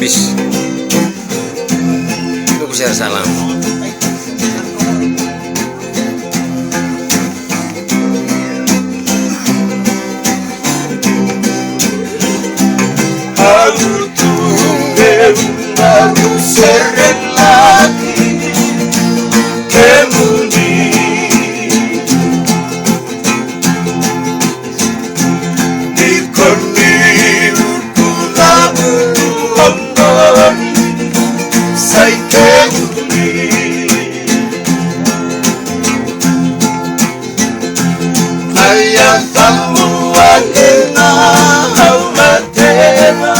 bis. Ibu share salam. Aku aku sering lagi kemudi di kondisi lagu ombon saya kemudi ayah kamu wangena haumatema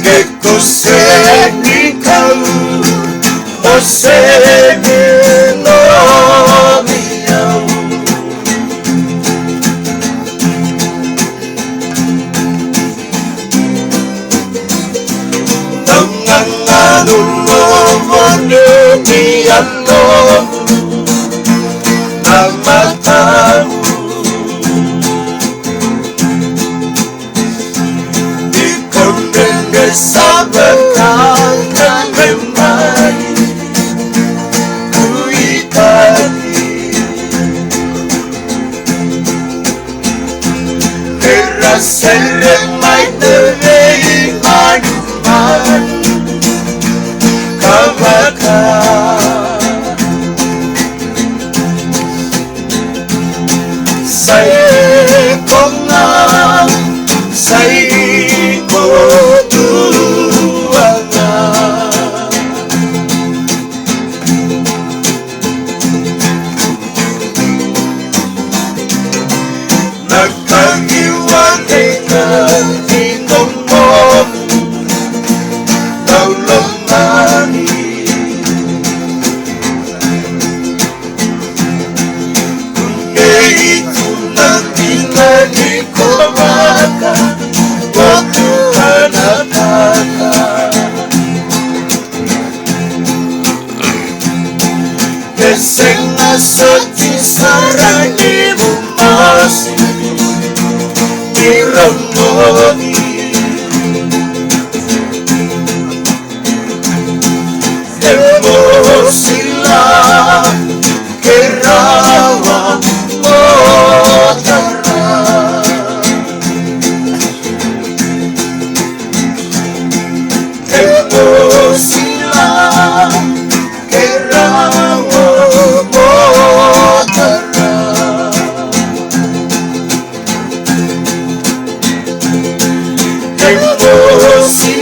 che cos'è di cau o se no mio tangan nuovo di allora amatamu sabarkan kembali ku ikati terasa remai terei manuman kabakar saya kongang saya sing asoti sarang ibu masih diremoni emosilah kerawan motaran emosilah kerawan emosi